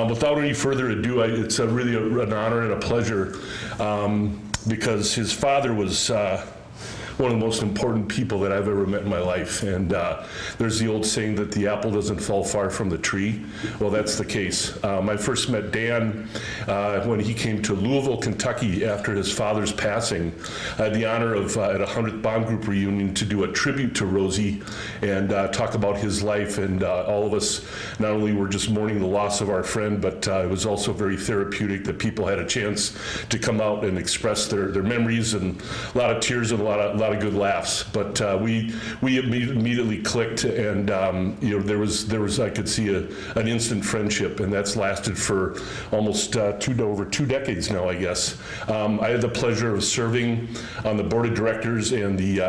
Without any further ado, it's really an honor and a pleasure because his father was one of the most important people that I've ever met in my life. And there's the old saying that the apple doesn't fall far from the tree. Well, that's the case. I first met Dan when he came to Louisville, Kentucky after his father's passing. I had the honor of, at a 100th Bomb Group reunion, to do a tribute to Rosie and talk about his life. And all of us not only were just mourning the loss of our friend, but it was also very therapeutic that people had a chance to come out and express their memories, and a lot of tears and a lot of good laughs. But we immediately clicked, and there was I could see an instant friendship, and that's lasted for almost over 2 decades now, I guess. I had the pleasure of serving on the board of directors and the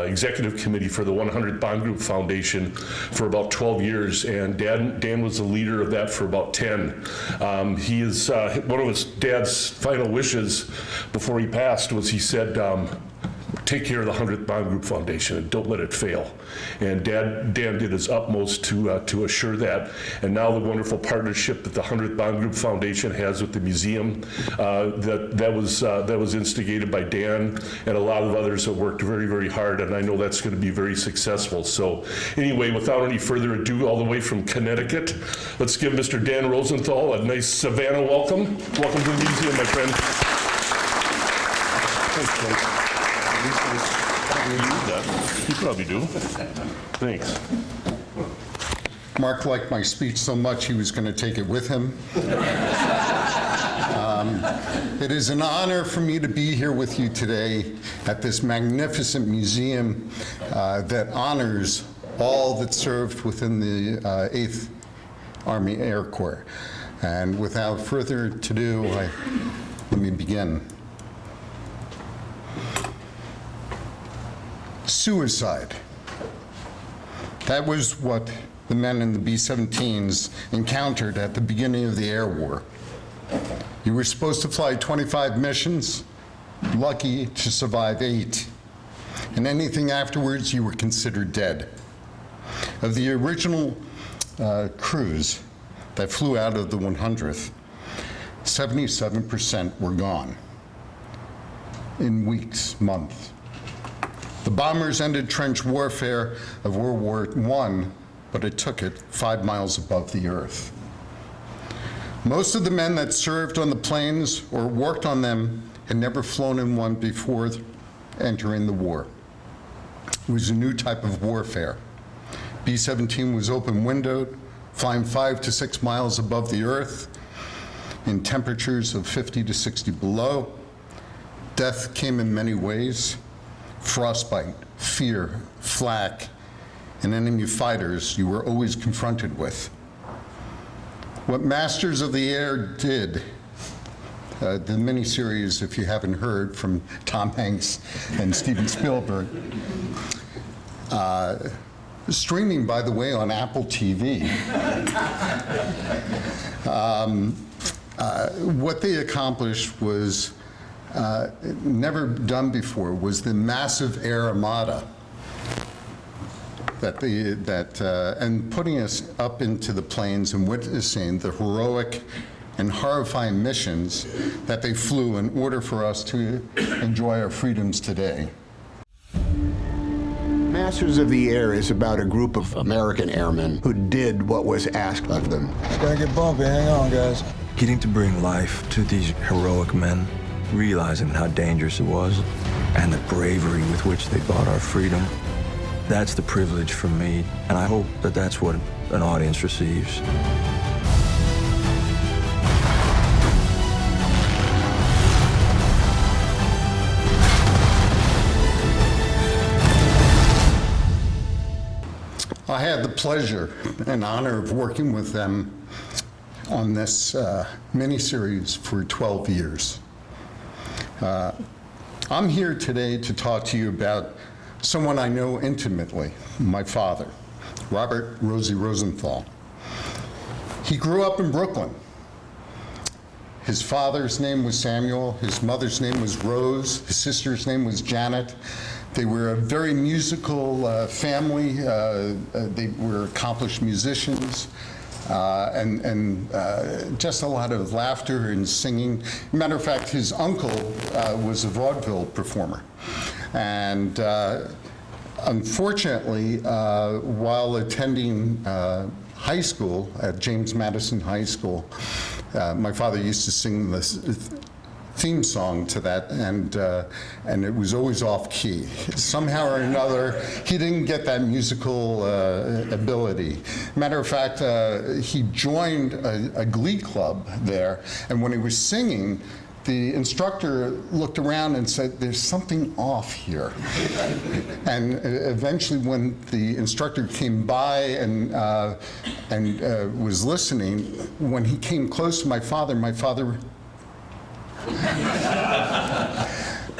executive committee for the 100 Bond Group Foundation for about 12 years, and Dan was the leader of that for about 10. He is one of his dad's final wishes before he passed was, he said, take care of the 100th Bond Group Foundation and don't let it fail. And Dan did his utmost to assure that. And now the wonderful partnership that the 100th Bond Group Foundation has with the museum, that was instigated by Dan and a lot of others that worked very, very hard, and I know that's going to be very successful. So anyway, without any further ado, all the way from Connecticut, let's give Mr. Dan Rosenthal a nice Savannah welcome. Welcome to the museum, my friend. Thanks, Blake. You probably do. Thanks. Mark liked my speech so much he was going to take it with him. It is an honor for me to be here with you today at this magnificent museum that honors all that served within the 8th Army Air Corps. And without further ado, let me begin. Suicide. That was what the men in the B-17s encountered at the beginning of the air war. You were supposed to fly 25 missions, lucky to survive 8. And anything afterwards, you were considered dead. Of the original crews that flew out of the 100th, 77% were gone in weeks, months. The bombers ended trench warfare of World War I, but it took it 5 miles above the earth. Most of the men that served on the planes or worked on them had never flown in one before entering the war. It was a new type of warfare. B-17 was open-windowed, flying 5 to 6 miles above the earth in temperatures of 50 to 60 below. Death came in many ways. Frostbite, fear, flak, and enemy fighters you were always confronted with. What Masters of the Air did, the miniseries, if you haven't heard, from Tom Hanks and Steven Spielberg, streaming, by the way, on Apple TV. What they accomplished was never done before, was the massive air armada and putting us up into the plains and witnessing the heroic and horrifying missions that they flew in order for us to enjoy our freedoms today. Masters of the Air is about a group of American airmen who did what was asked of them. It's gonna get bumpy, hang on, guys. Getting to bring life to these heroic men, realizing how dangerous it was, and the bravery with which they bought our freedom, that's the privilege for me, and I hope that that's what an audience receives. I had the pleasure and honor of working with them on this miniseries for 12 years. I'm here today to talk to you about someone I know intimately, my father, Robert Rosenthal. He grew up in Brooklyn. His father's name was Samuel, his mother's name was Rose, his sister's name was Janet. They were a very musical family. They were accomplished musicians. and just a lot of laughter and singing. Matter of fact, his uncle was a vaudeville performer. And unfortunately, while attending high school at James Madison High School, my father used to sing this theme song to that, and it was always off key. Somehow or another, he didn't get that musical ability. Matter of fact, he joined a glee club there, and when he was singing, the instructor looked around and said, "There's something off here." And eventually, when the instructor came by and was listening, when he came close to my father,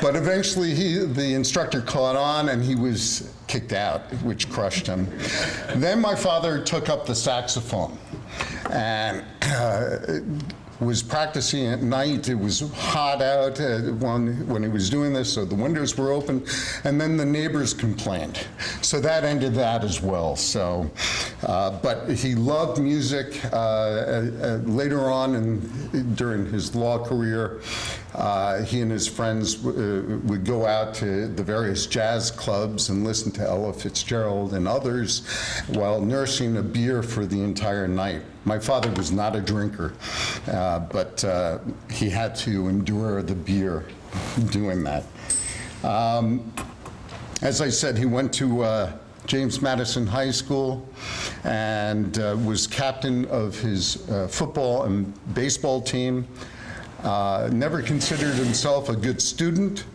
but eventually the instructor caught on and he was kicked out, which crushed him. Then my father took up the saxophone and was practicing at night. It was hot out when he was doing this, so the windows were open, and then the neighbors complained. So that ended that as well. So, but he loved music. Later on during his law career, he and his friends would go out to the various jazz clubs and listen to Ella Fitzgerald and others while nursing a beer for the entire night. My father was not a drinker, but he had to endure the beer doing that. As I said, he went to James Madison High School and was captain of his football and baseball team. Never considered himself a good student,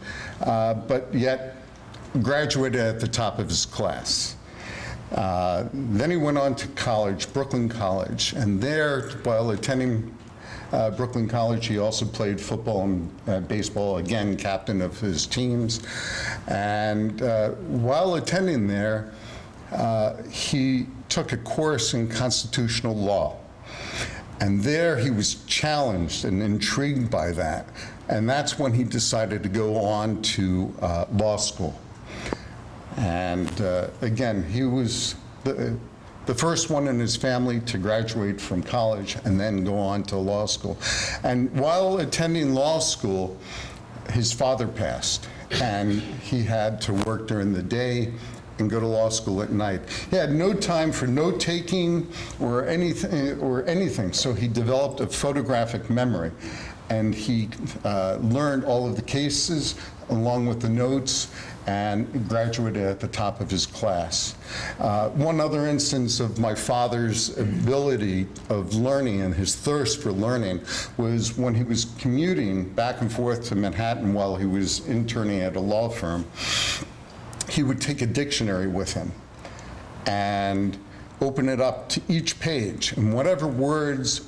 but yet graduated at the top of his class. Then he went on to college, Brooklyn College, and there, while attending Brooklyn College, he also played football and baseball, again, captain of his teams. And while attending there, he took a course in constitutional law. And there he was challenged and intrigued by that. And that's when he decided to go on to law school. And again, he was the first one in his family to graduate from college and then go on to law school. And while attending law school, his father passed, and he had to work during the day and go to law school at night. He had no time for note-taking or anything, so he developed a photographic memory, and he learned all of the cases along with the notes and graduated at the top of his class. One other instance of my father's ability of learning and his thirst for learning was when he was commuting back and forth to Manhattan while he was interning at a law firm. He would take a dictionary with him and open it up to each page, and whatever words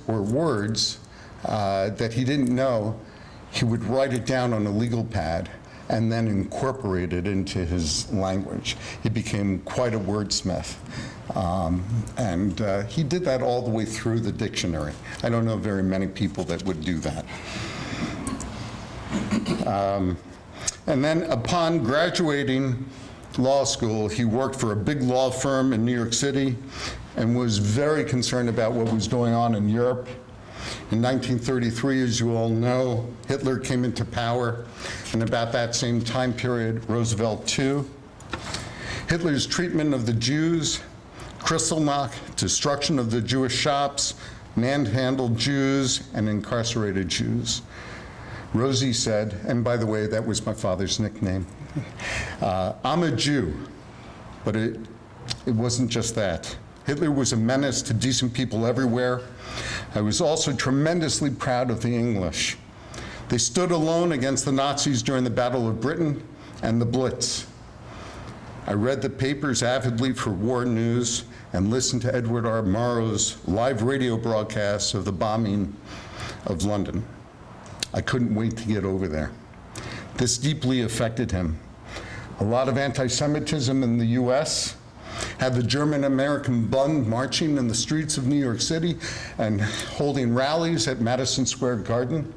that he didn't know, he would write it down on a legal pad and then incorporate it into his language. He became quite a wordsmith. And he did that all the way through the dictionary. I don't know very many people that would do that. And then upon graduating law school, he worked for a big law firm in New York City and was very concerned about what was going on in Europe. In 1933, as you all know, Hitler came into power, and about that same time period, Roosevelt too. Hitler's treatment of the Jews, Kristallnacht, destruction of the Jewish shops, manhandled Jews, and incarcerated Jews. Rosie said, and by the way, that was my father's nickname, I'm a Jew, but it wasn't just that. Hitler was a menace to decent people everywhere. I was also tremendously proud of the English. They stood alone against the Nazis during the Battle of Britain and the Blitz. I read the papers avidly for war news and listened to Edward R. Murrow's live radio broadcasts of the bombing of London. I couldn't wait to get over there. This deeply affected him. A lot of anti-Semitism in the US, had the German-American Bund marching in the streets of New York City and holding rallies at Madison Square Garden.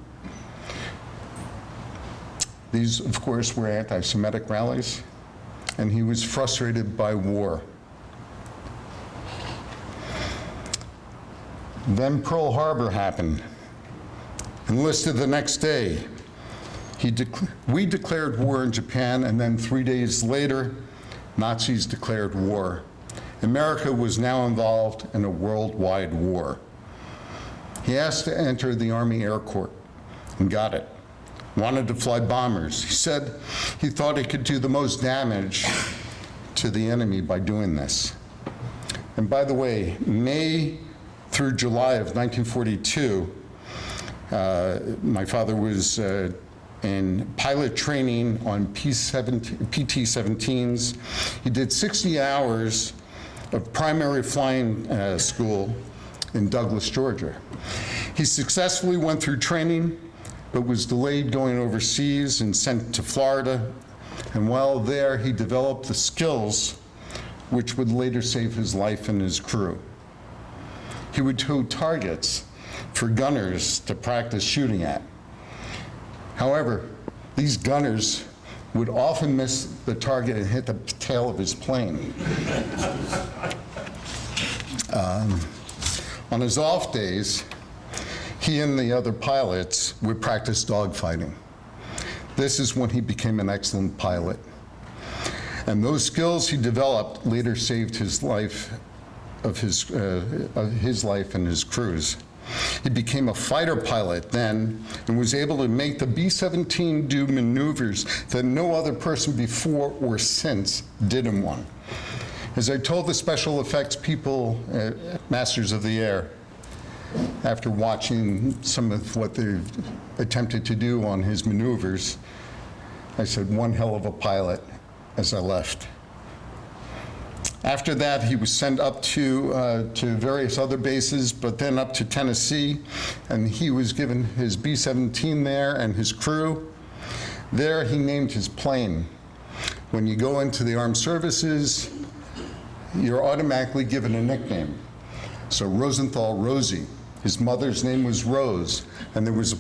These, of course, were anti-Semitic rallies, and he was frustrated by war. Then Pearl Harbor happened. Enlisted the next day. We declared war in Japan, and then 3 days later, Nazis declared war. America was now involved in a worldwide war. He asked to enter the Army Air Corps and got it. Wanted to fly bombers. He said he thought he could do the most damage to the enemy by doing this. And by the way, May through July of 1942, my father was in pilot training on PT-17s. He did 60 hours of primary flying school in Douglas, Georgia. He successfully went through training, but was delayed going overseas and sent to Florida. And while there, he developed the skills which would later save his life and his crew. He would tow targets for gunners to practice shooting at. However, these gunners would often miss the target and hit the tail of his plane. On his off days, he and the other pilots would practice dogfighting. This is when he became an excellent pilot. And those skills he developed later saved his life, of his life and his crew's. He became a fighter pilot then and was able to make the B-17 do maneuvers that no other person before or since did in one. As I told the special effects people, Masters of the Air, after watching some of what they attempted to do on his maneuvers, I said, one hell of a pilot, as I left. After that, he was sent up to various other bases, but then up to Tennessee, and he was given his B-17 there and his crew. There, he named his plane. When you go into the armed services, you're automatically given a nickname. So Rosenthal, Rosie. His mother's name was Rose, and there was a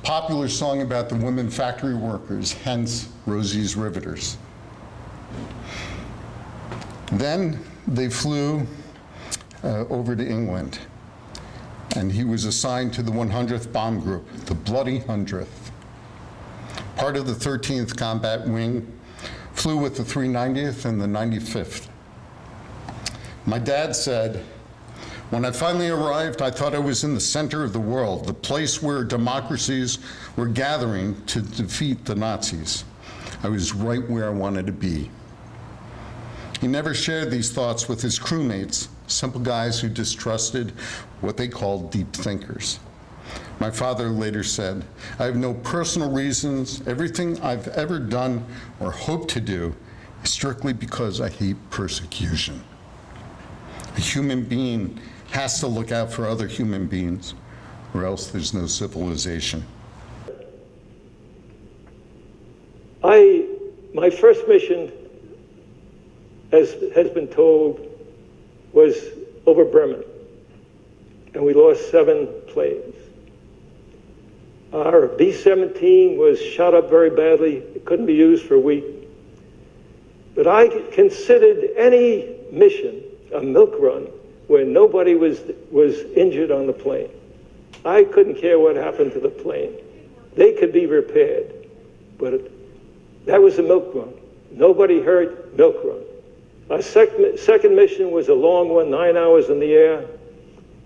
popular song about the women factory workers, hence Rosie's Riveters. Then they flew over to England, and he was assigned to the 100th Bomb Group, the Bloody 100th. Part of the 13th Combat Wing, flew with the 390th and the 95th. My dad said, when I finally arrived, I thought I was in the center of the world, the place where democracies were gathering to defeat the Nazis. I was right where I wanted to be. He never shared these thoughts with his crewmates, simple guys who distrusted what they called deep thinkers. My father later said, I have no personal reasons. Everything I've ever done or hope to do is strictly because I hate persecution. A human being has to look out for other human beings, or else there's no civilization. My first mission, as has been told, was over Bremen, and we lost 7 planes. Our B-17 was shot up very badly. It couldn't be used for a week. But I considered any mission a milk run where nobody was injured on the plane. I couldn't care what happened to the plane. They could be repaired, but that was a milk run. Nobody hurt, milk run. Our second mission was a long one, 9 hours in the air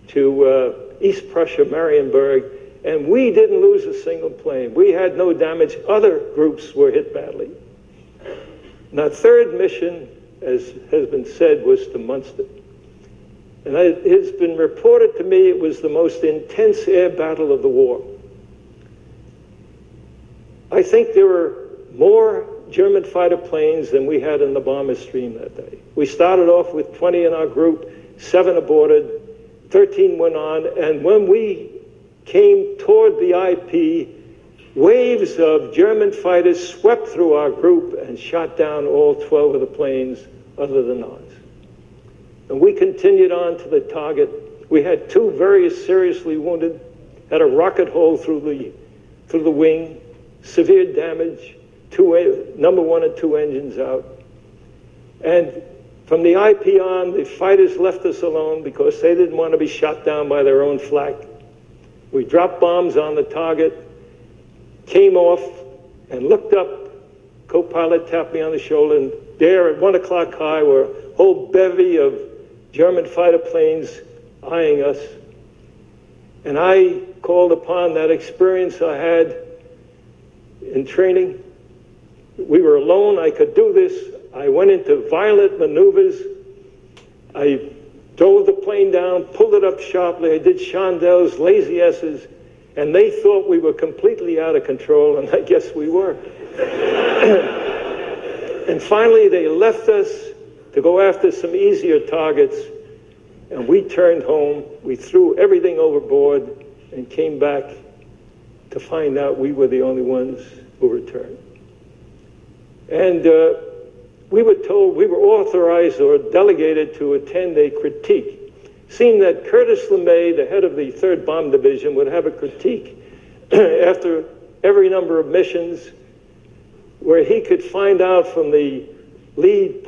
to East Prussia, Marienburg, and we didn't lose a single plane. We had no damage. Other groups were hit badly. And our third mission, as has been said, was to Munster. And it has been reported to me it was the most intense air battle of the war. I think there were more German fighter planes than we had in the bomber stream that day. We started off with 20 in our group, 7 aborted, 13 went on, and when we came toward the IP, waves of German fighters swept through our group and shot down all 12 of the planes other than ours. And we continued on to the target. We had 2 very seriously wounded, had a rocket hole through the wing, severe damage, number 1 and 2 engines out. And From the IP on, the fighters left us alone because they didn't want to be shot down by their own flak. We dropped bombs on the target, came off, and looked up. Co-pilot tapped me on the shoulder, and there at 1 o'clock high were a whole bevy of German fighter planes eyeing us. And I called upon that experience I had in training. We were alone, I could do this. I went into violent maneuvers. I drove the plane down, pulled it up sharply. I did chandelles, lazy S's, and they thought we were completely out of control, and I guess we were. And finally, they left us to go after some easier targets, and we turned home. We threw everything overboard and came back to find out we were the only ones who returned. And we were told, we were authorized or delegated to attend a critique. Seemed that Curtis LeMay, the head of the 3rd Bomb Division, would have a critique after every number of missions where he could find out from the lead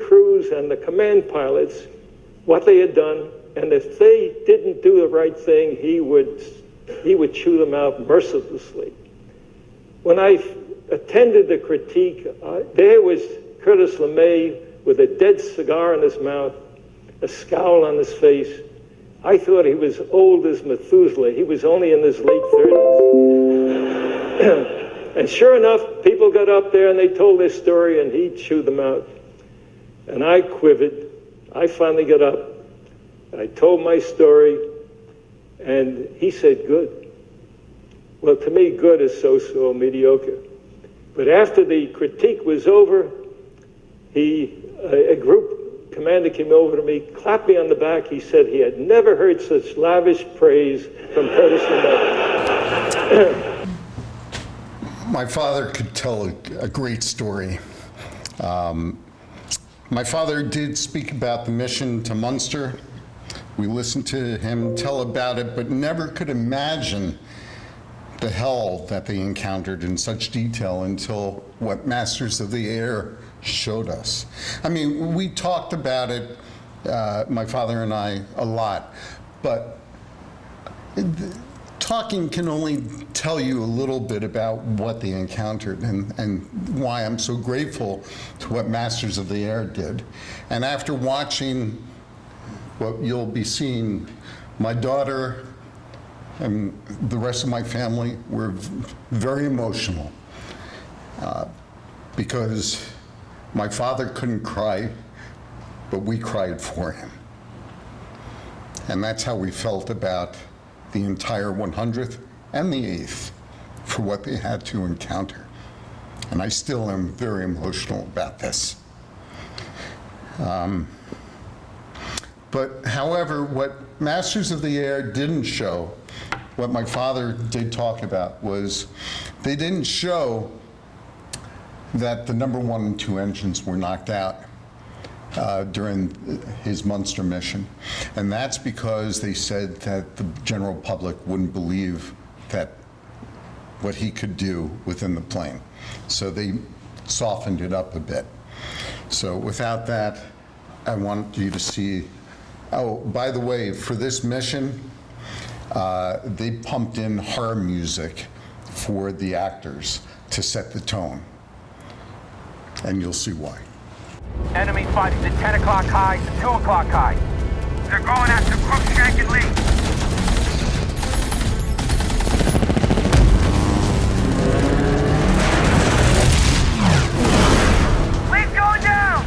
crews and the command pilots what they had done, and if they didn't do the right thing, he would chew them out mercilessly. When I attended the critique, there was Curtis LeMay with a dead cigar in his mouth, a scowl on his face. I thought he was old as Methuselah. He was only in his late 30s. And sure enough, people got up there and they told their story, and he chewed them out. And I quivered. I finally got up. I told my story, and he said, "Good." Well, to me, good is so-so, mediocre. But after the critique was over, a group commander came over to me, clapped me on the back. He said he had never heard such lavish praise from Curtis LeMay. My father could tell a great story. My father did speak about the mission to Munster. We listened to him tell about it, but never could imagine the hell that they encountered in such detail until what Masters of the Air showed us. I mean, we talked about it, my father and I, a lot, but talking can only tell you a little bit about what they encountered and why I'm so grateful to what Masters of the Air did. And after watching what you'll be seeing, my daughter and the rest of my family were very emotional because my father couldn't cry, but we cried for him. And that's how we felt about the entire 100th and the 8th for what they had to encounter. And I still am very emotional about this. But however, what Masters of the Air didn't show, what my father did talk about, was they didn't show that the number 1 and 2 engines were knocked out during his Munster mission. And that's because they said that the general public wouldn't believe that what he could do within the plane. So they softened it up a bit. So without that, I want you to see, oh, by the way, for this mission, they pumped in horror music for the actors to set the tone. And you'll see why. Enemy fighters at 10 o'clock high to 2 o'clock high. They're going after Cruikshank and Lee. Lee's going down!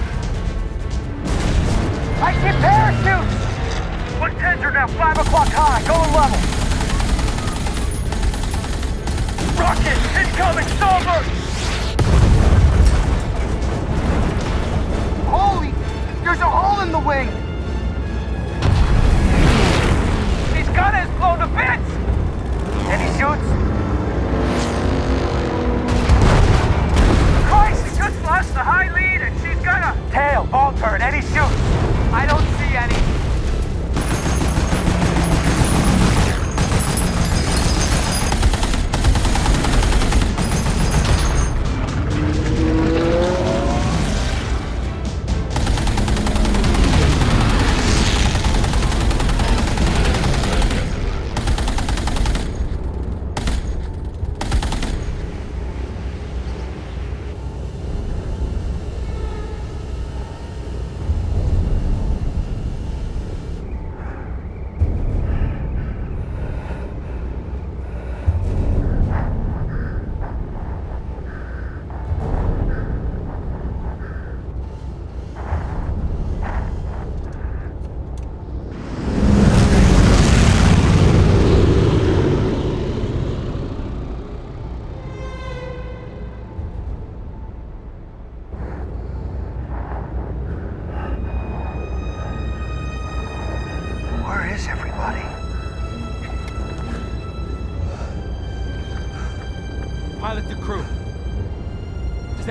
I see parachutes! 110s are now 5 o'clock high, going level. Rocket, incoming, Stolberg! Holy! There's a hole in the wing! His gun is blown to bits! And he shoots. Christ, he just lost the high lead and she's got a tail, ball turn, and he shoots. I don't see any.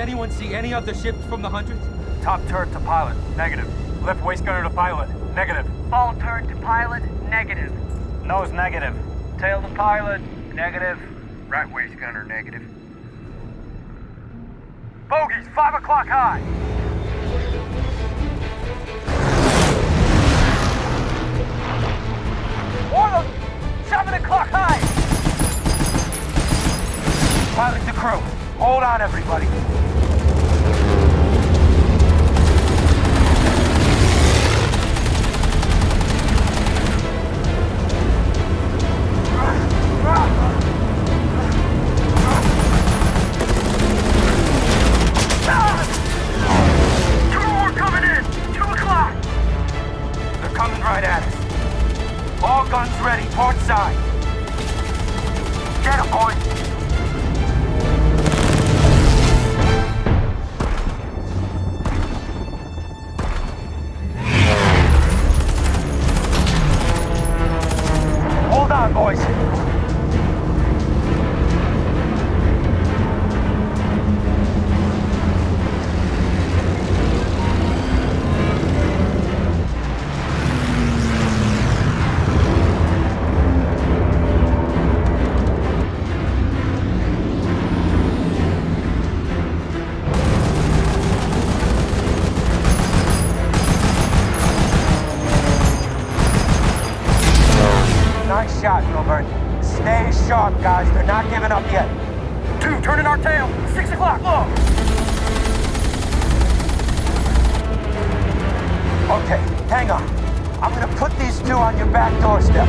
anyone see any other ships from the hundreds? Top turret to pilot, negative. Left waist gunner to pilot, negative. Ball turret to pilot, negative. Nose negative. Tail to pilot, negative. Right waist gunner, negative. Bogies, 5 o'clock high. Warlock, 7 o'clock high. Pilot to crew. Hold on, everybody. Coming right at us. All guns ready, port side. Get 'em, boys. Hold on, boys. Nice shot, Gilbert. Stay sharp, guys. They're not giving up yet. 2, turning our tail. 6 o'clock, look. Okay, hang on. I'm gonna put these 2 on your back doorstep.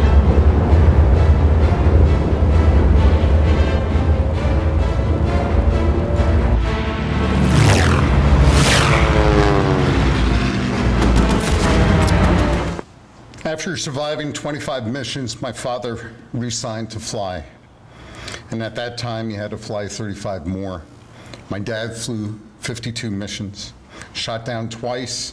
After surviving 25 missions, my father re-signed to fly. And at that time, he had to fly 35 more. My dad flew 52 missions, shot down twice.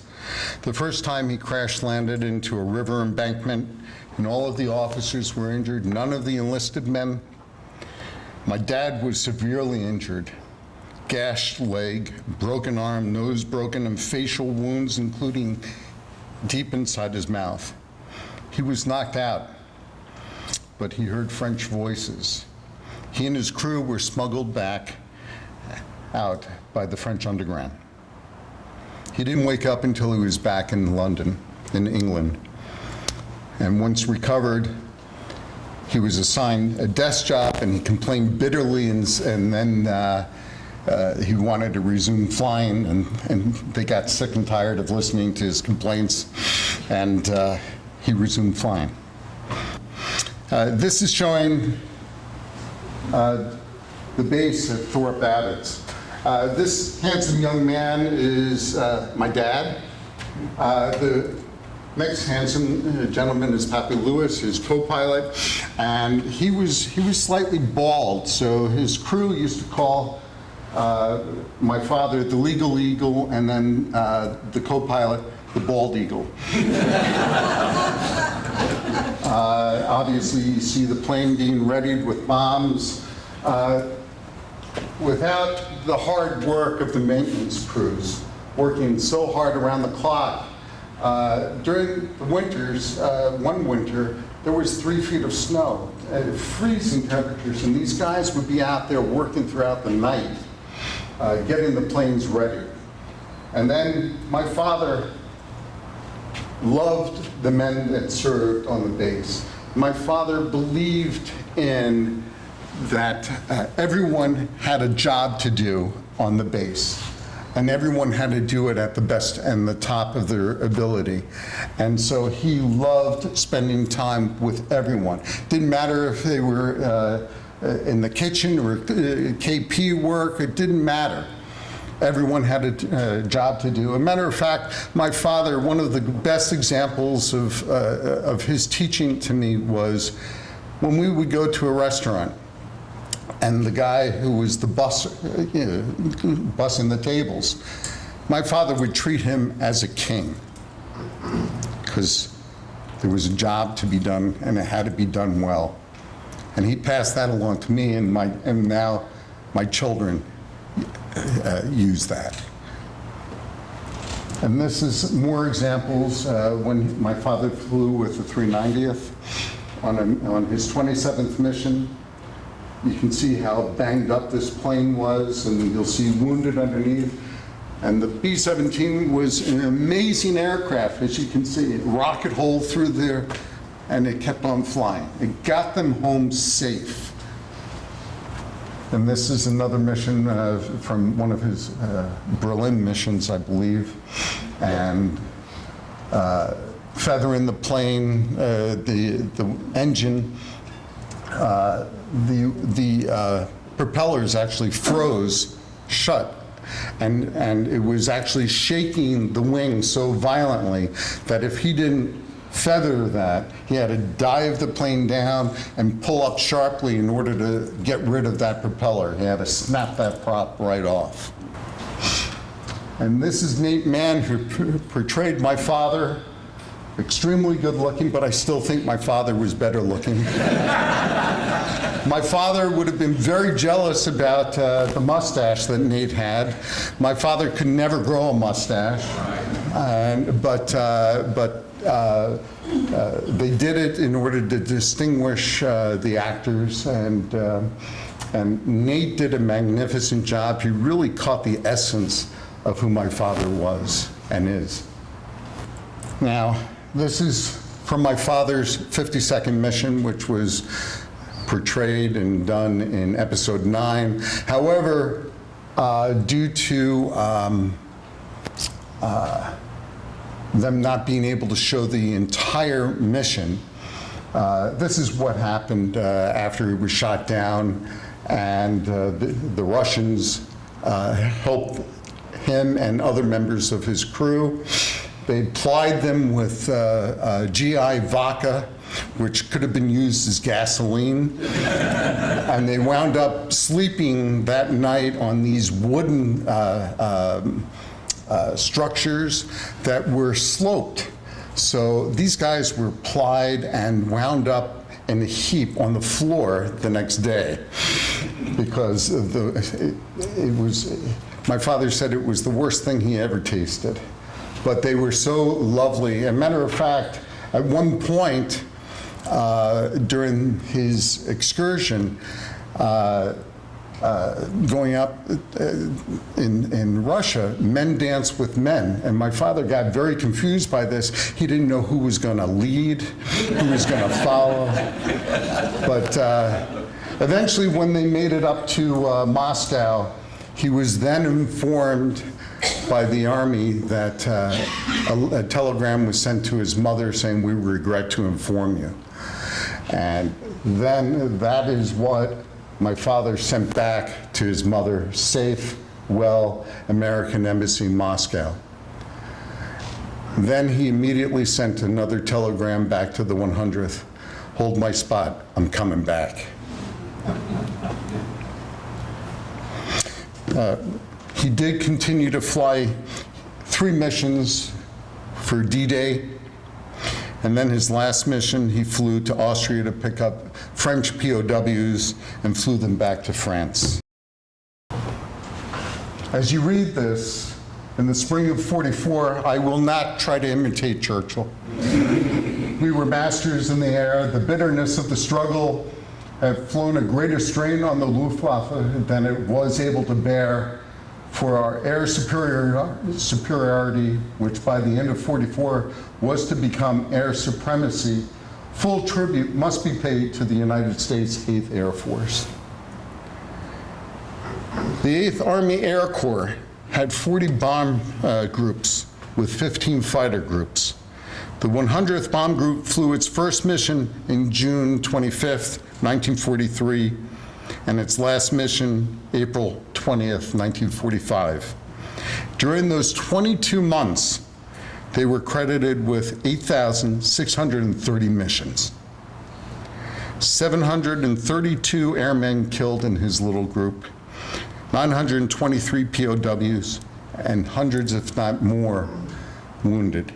The first time he crash landed into a river embankment, and all of the officers were injured, none of the enlisted men. My dad was severely injured. Gashed leg, broken arm, nose broken, and facial wounds, including deep inside his mouth. He was knocked out, but he heard French voices. He and his crew were smuggled back out by the French underground. He didn't wake up until he was back in London, in England. And once recovered, he was assigned a desk job, and he complained bitterly, and then he wanted to resume flying, and they got sick and tired of listening to his complaints, and he resumed flying. This is showing the base at Thorpe Abbots. This handsome young man is my dad. The next handsome gentleman is Pappy Lewis, his co-pilot, and he was slightly bald, so his crew used to call my father the legal eagle, and then the co-pilot the bald eagle. Obviously, you see the plane being readied with bombs. Without the hard work of the maintenance crews, working so hard around the clock, during the winters, one winter, there was 3 feet of snow, freezing temperatures, and these guys would be out there working throughout the night, getting the planes ready. And then my father loved the men that served on the base. My father believed in that everyone had a job to do on the base, and everyone had to do it at the best and the top of their ability. And so he loved spending time with everyone. Didn't matter if they were in the kitchen or KP work, it didn't matter. Everyone had a job to do. As a matter of fact, my father, one of the best examples of his teaching to me was when we would go to a restaurant, and the guy who was the bussing the tables, my father would treat him as a king, because there was a job to be done, and it had to be done well. And he passed that along to me, and now my children use that. And this is more examples when my father flew with the 390th on his 27th mission. You can see how banged up this plane was, and you'll see wounded underneath. And the B-17 was an amazing aircraft, as you can see. Rocket hole through there, and it kept on flying. It got them home safe. And this is another mission from one of his Berlin missions, I believe. And feathering the plane, the engine, the propellers actually froze shut. And it was actually shaking the wing so violently that if he didn't feather that, he had to dive the plane down and pull up sharply in order to get rid of that propeller. He had to snap that prop right off. And this is Nate Mann, who portrayed my father. Extremely good looking, but I still think my father was better looking. My father would have been very jealous about the mustache that Nate had. My father could never grow a mustache, but they did it in order to distinguish the actors, and Nate did a magnificent job. He really caught the essence of who my father was and is. Now, this is from my father's 52nd mission, which was portrayed and done in episode 9. However, due to them not being able to show the entire mission, this is what happened after he was shot down, and the Russians helped him and other members of his crew. They plied them with GI vodka, which could have been used as gasoline. And they wound up sleeping that night on these wooden structures that were sloped. So these guys were plied and wound up in a heap on the floor the next day, because my father said it was the worst thing he ever tasted. But they were so lovely. As a matter of fact, at one point during his excursion, going up in Russia, men dance with men. And my father got very confused by this. He didn't know who was going to lead, who was going to follow. But eventually, when they made it up to Moscow, he was then informed by the Army that a telegram was sent to his mother saying, "We regret to inform you." And then that is what my father sent back to his mother, safe, well, American Embassy in Moscow. Then he immediately sent another telegram back to the 100th, "Hold my spot, I'm coming back." He did continue to fly 3 missions for D-Day, and then his last mission, he flew to Austria to pick up French POWs and flew them back to France. As you read this, in the spring of '44, I will not try to imitate Churchill. We were masters in the air. The bitterness of the struggle had flown a greater strain on the Luftwaffe than it was able to bear. For our air superiority, which by the end of '44 was to become air supremacy, full tribute must be paid to the United States 8th Air Force. The 8th Army Air Corps had 40 bomb groups with 15 fighter groups. The 100th Bomb Group flew its first mission in June 25th, 1943, and its last mission, April 20th, 1945. During those 22 months, they were credited with 8,630 missions. 732 airmen killed in his little group, 923 POWs, and hundreds, if not more, wounded.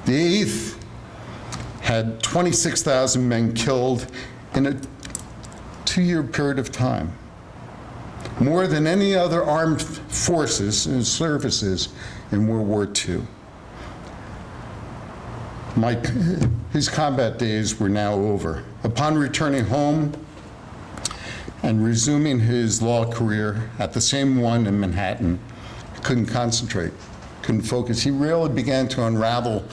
The 8th had 26,000 men killed in a 2-year period of time. more than any other armed forces and services in World War II. His combat days were now over. Upon returning home and resuming his law career at the same one in Manhattan, he couldn't concentrate, couldn't focus. He really began to unravel,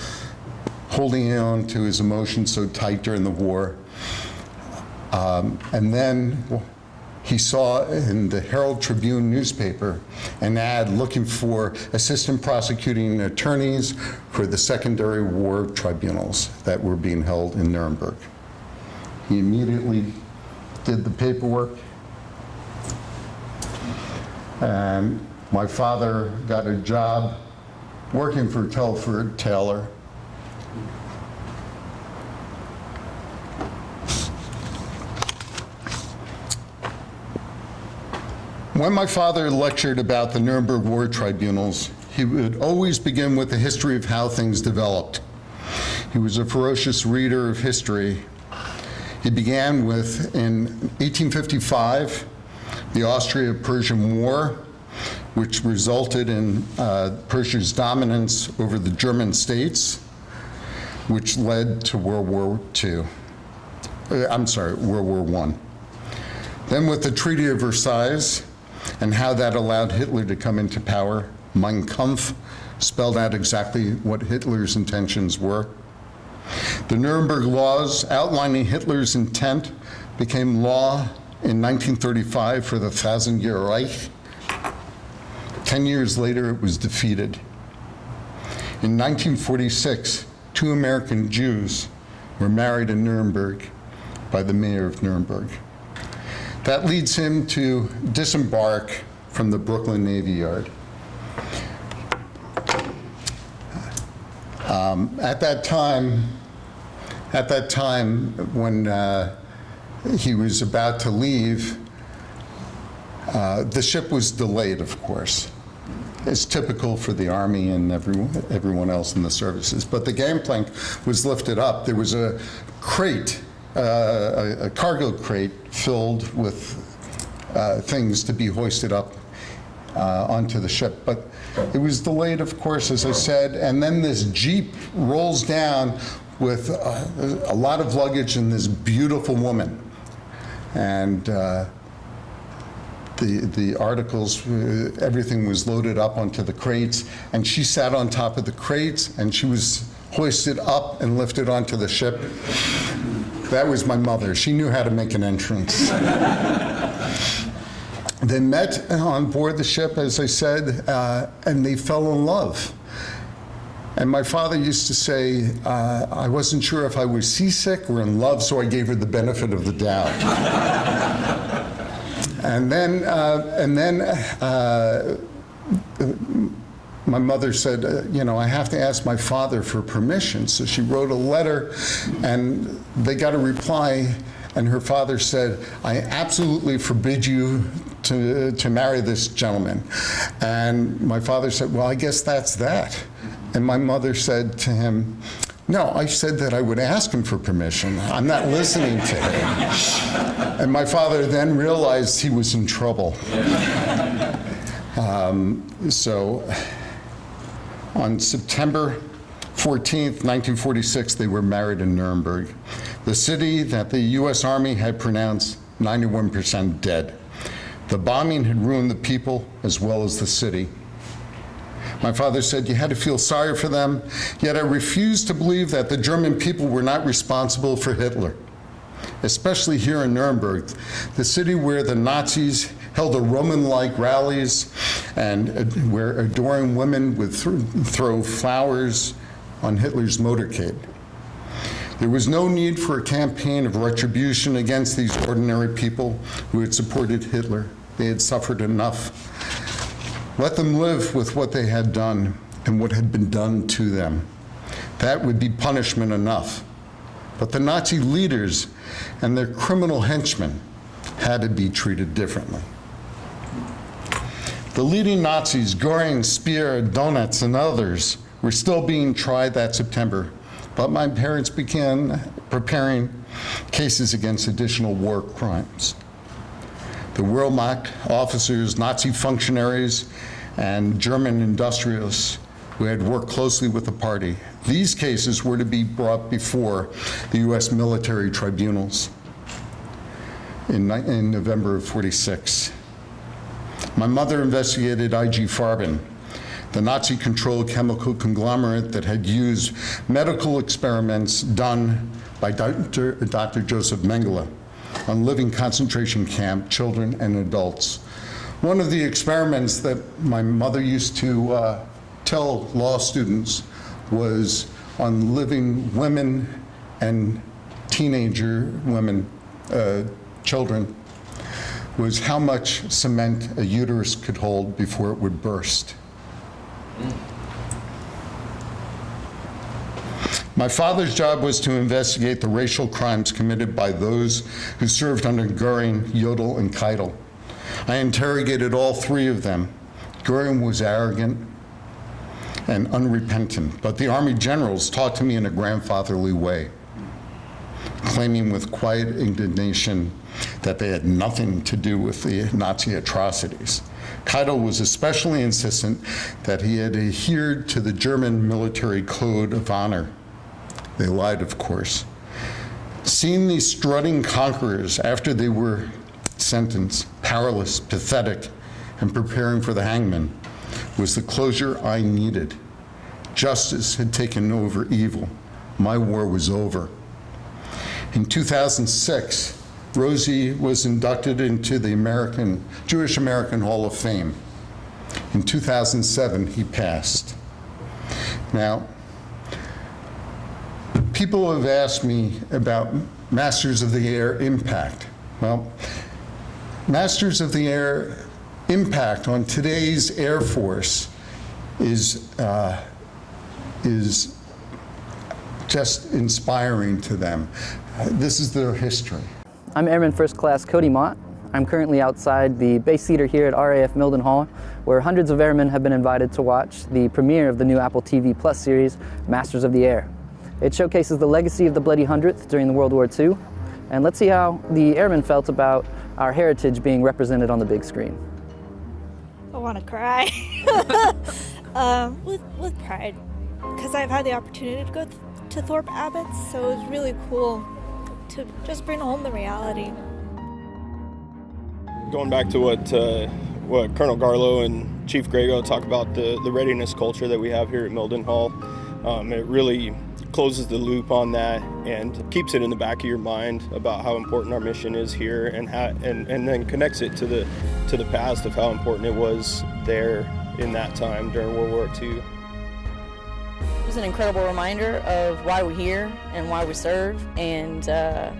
holding on to his emotions so tight during the war. And then he saw in the Herald Tribune newspaper an ad looking for assistant prosecuting attorneys for the secondary war tribunals that were being held in Nuremberg. He immediately did the paperwork, and my father got a job working for Telford Taylor. When my father lectured about the Nuremberg war tribunals, he would always begin with the history of how things developed. He was a ferocious reader of history. He began with, in 1855, the Austria-Persian War, which resulted in Persia's dominance over the German states, which led to World War I. Then with the Treaty of Versailles, and how that allowed Hitler to come into power. Mein Kampf spelled out exactly what Hitler's intentions were. The Nuremberg laws outlining Hitler's intent became law in 1935 for the Thousand-Year Reich. 10 years later, it was defeated. In 1946, 2 American Jews were married in Nuremberg by the mayor of Nuremberg. That leads him to disembark from the Brooklyn Navy Yard. At that time, when he was about to leave, the ship was delayed, of course. It's typical for the Army and everyone else in the services. But the gangplank was lifted up. There was a crate, a cargo crate filled with things to be hoisted up onto the ship. But it was delayed, of course, as I said, and then this Jeep rolls down with a lot of luggage and this beautiful woman. And the articles, everything was loaded up onto the crates, and she sat on top of the crates, and she was hoisted up and lifted onto the ship. That was my mother. She knew how to make an entrance. They met on board the ship, as I said, and they fell in love. And my father used to say, I wasn't sure if I was seasick or in love, so I gave her the benefit of the doubt. And then my mother said, I have to ask my father for permission. So she wrote a letter, and they got a reply, and her father said, I absolutely forbid you to marry this gentleman. And my father said, well, I guess that's that. And my mother said to him, no, I said that I would ask him for permission. I'm not listening to him. And my father then realized he was in trouble. So on September 14th, 1946, they were married in Nuremberg, the city that the U.S. Army had pronounced 91% dead. The bombing had ruined the people as well as the city. My father said, you had to feel sorry for them, yet I refused to believe that the German people were not responsible for Hitler, especially here in Nuremberg, the city where the Nazis held a Roman-like rallies and where adoring women would throw flowers on Hitler's motorcade. There was no need for a campaign of retribution against these ordinary people who had supported Hitler. They had suffered enough. Let them live with what they had done and what had been done to them. That would be punishment enough. But the Nazi leaders and their criminal henchmen had to be treated differently. The leading Nazis, Göring, Speer, Donitz, and others, were still being tried that September, but my parents began preparing cases against additional war crimes. the Wehrmacht officers, Nazi functionaries, and German industrialists who had worked closely with the party. These cases were to be brought before the U.S. military tribunals in November of '46. My mother investigated IG Farben, the Nazi-controlled chemical conglomerate that had used medical experiments done by Dr. Joseph Mengele on living concentration camp children and adults. One of the experiments that my mother used to tell law students was on living women and teenager women, children, was how much cement a uterus could hold before it would burst. My father's job was to investigate the racial crimes committed by those who served under Goering, Jodl, and Keitel. I interrogated all three of them. Goering was arrogant and unrepentant, but the Army generals talked to me in a grandfatherly way, claiming with quiet indignation that they had nothing to do with the Nazi atrocities. Keitel was especially insistent that he had adhered to the German military code of honor. They lied, of course. Seeing these strutting conquerors after they were sentenced, powerless, pathetic, and preparing for the hangman, was the closure I needed. Justice had taken over evil. My war was over. In 2006, Rosie was inducted into the Jewish American Hall of Fame. In 2007, he passed. Now, people have asked me about Masters of the Air impact. Well, Masters of the Air impact on today's Air Force is just inspiring to them. This is their history. I'm Airman First Class Cody Mott. I'm currently outside the base theater here at RAF Milden Hall, where hundreds of airmen have been invited to watch the premiere of the new Apple TV Plus series, Masters of the Air. It showcases the legacy of the Bloody 100th during the World War II, and let's see how the airmen felt about our heritage being represented on the big screen. I want to cry. with pride, because I've had the opportunity to go to Thorpe Abbotts, so it was really cool to just bring home the reality. Going back to what Colonel Garlow and Chief Grego talk about, the readiness culture that we have here at Milden Hall, it really closes the loop on that and keeps it in the back of your mind about how important our mission is here, and then connects it to the past of how important it was there in that time during World War II. It was an incredible reminder of why we're here and why we serve, and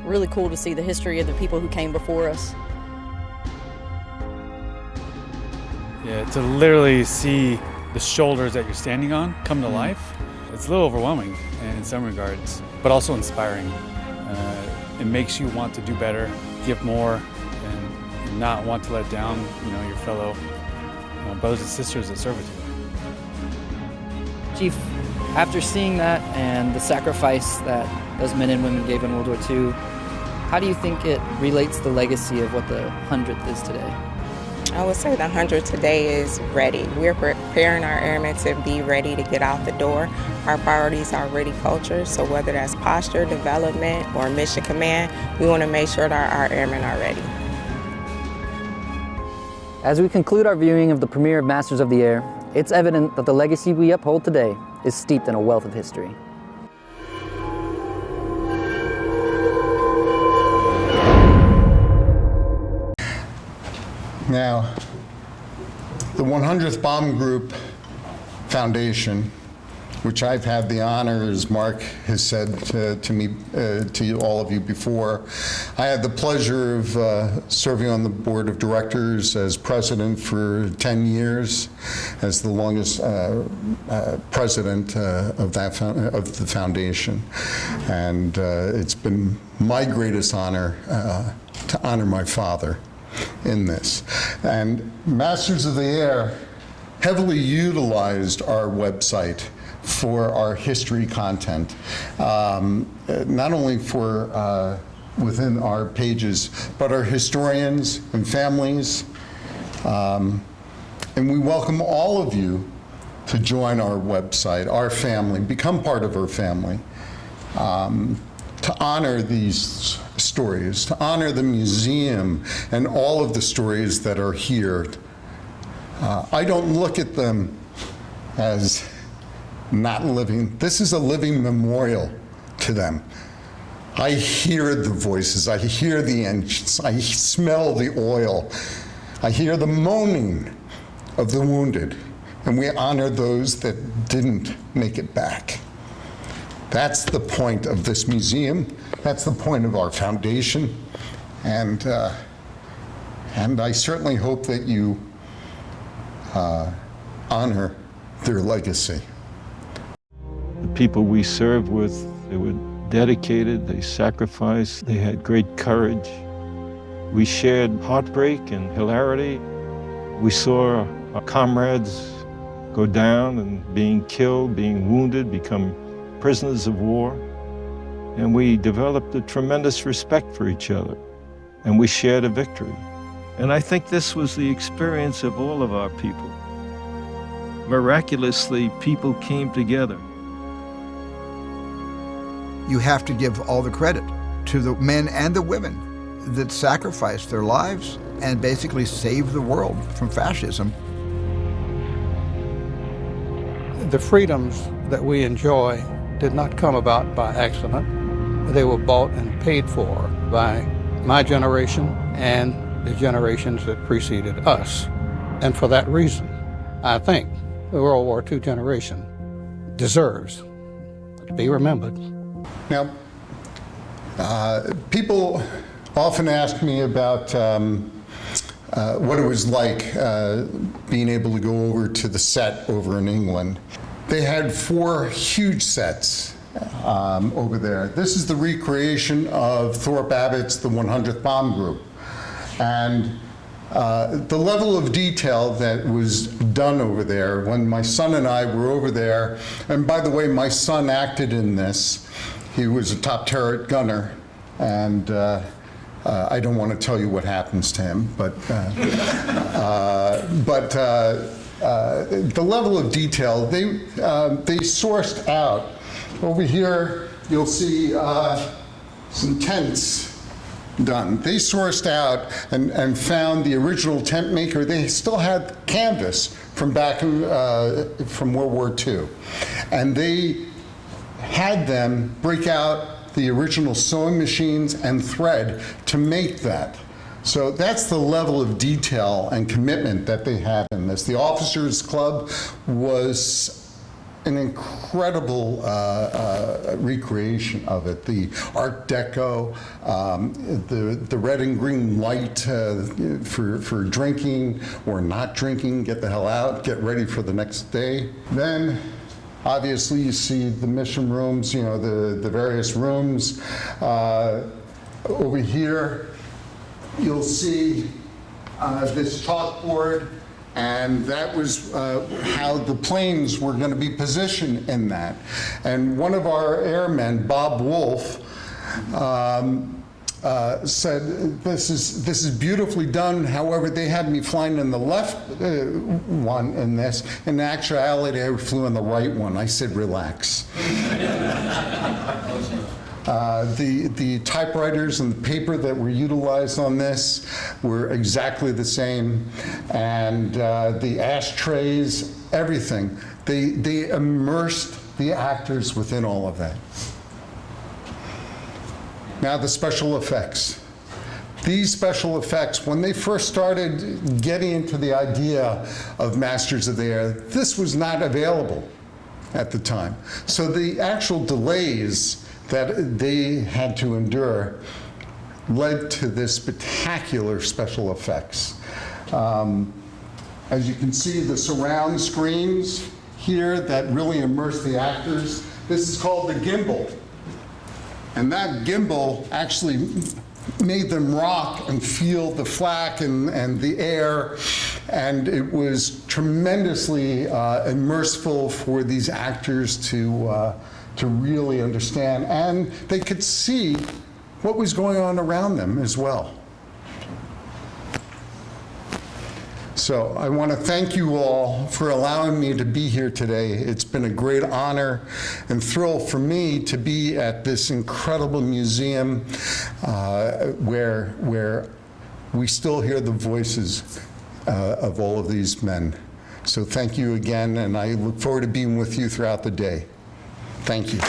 really cool to see the history of the people who came before us. Yeah, to literally see the shoulders that you're standing on come to life, it's a little overwhelming in some regards, but also inspiring. It makes you want to do better, give more, and not want to let down, your fellow brothers and sisters that serve with you. Chief, after seeing that and the sacrifice that those men and women gave in World War II, how do you think it relates the legacy of what the 100th is today? I would say the 100th today is ready. We're preparing our airmen to be ready to get out the door. Our priorities are ready culture, so whether that's posture, development, or mission command, we want to make sure that our airmen are ready. As we conclude our viewing of the premiere of Masters of the Air, it's evident that the legacy we uphold today is steeped in a wealth of history. Now, the 100th Bomb Group Foundation, which I've had the honor, as Mark has said to me, to all of you before, I had the pleasure of serving on the board of directors as president for 10 years, as the longest president of the foundation. And it's been my greatest honor to honor my father in this. And Masters of the Air heavily utilized our website for our history content, not only for within our pages, but are historians and families. And we welcome all of you to join our website, our family, become part of our family, to honor these stories, to honor the museum and all of the stories that are here. I don't look at them as not living. This is a living memorial to them. I hear the voices, I hear the engines, I smell the oil, I hear the moaning of the wounded, and we honor those that didn't make it back. That's the point of this museum, that's the point of our foundation, and I certainly hope that you honor their legacy. The people we served with, they were dedicated, they sacrificed, they had great courage. We shared heartbreak and hilarity. We saw our comrades go down and being killed, being wounded, become prisoners of war. And we developed a tremendous respect for each other, and we shared a victory. And I think this was the experience of all of our people. Miraculously, people came together. You have to give all the credit to the men and the women that sacrificed their lives and basically saved the world from fascism. The freedoms that we enjoy did not come about by accident. They were bought and paid for by my generation and the generations that preceded us. And for that reason, I think the World War II generation deserves to be remembered. Now, people often ask me about what it was like being able to go over to the set over in England. They had 4 huge sets over there. This is the recreation of Thorpe Abbott's The 100th Bomb Group. And the level of detail that was done over there, when my son and I were over there, and by the way, my son acted in this. He was a top turret gunner, and I don't want to tell you what happens to him, but the level of detail, they sourced out. Over here, you'll see some tents done. They sourced out and found the original tent maker. They still had canvas from back from World War II, and they had them break out the original sewing machines and thread to make that. So that's the level of detail and commitment that they had in this. The Officers Club was an incredible recreation of it. The Art Deco, the red and green light for drinking or not drinking, get the hell out, get ready for the next day. Then obviously you see the mission rooms, you know, the various rooms. Over here you'll see this chalkboard, and that was how the planes were going to be positioned in that. And one of our airmen, Bob Wolf, said, this is beautifully done. However, they had me flying in the left one in this. In actuality, I flew in the right one. I said, relax. The typewriters and the paper that were utilized on this were exactly the same, and the ashtrays, everything. They immersed the actors within all of that. Now the special effects. These special effects, when they first started getting into the idea of Masters of the Air, this was not available at the time. So the actual delays that they had to endure led to this spectacular special effects. As you can see, the surround screens here that really immerse the actors. This is called the gimbal. And that gimbal actually made them rock and feel the flak and the air, and it was tremendously immersive for these actors to really understand. And they could see what was going on around them as well. So I want to thank you all for allowing me to be here today. It's been a great honor and thrill for me to be at this incredible museum where we still hear the voices of all of these men. So thank you again, and I look forward to being with you throughout the day. Thank you.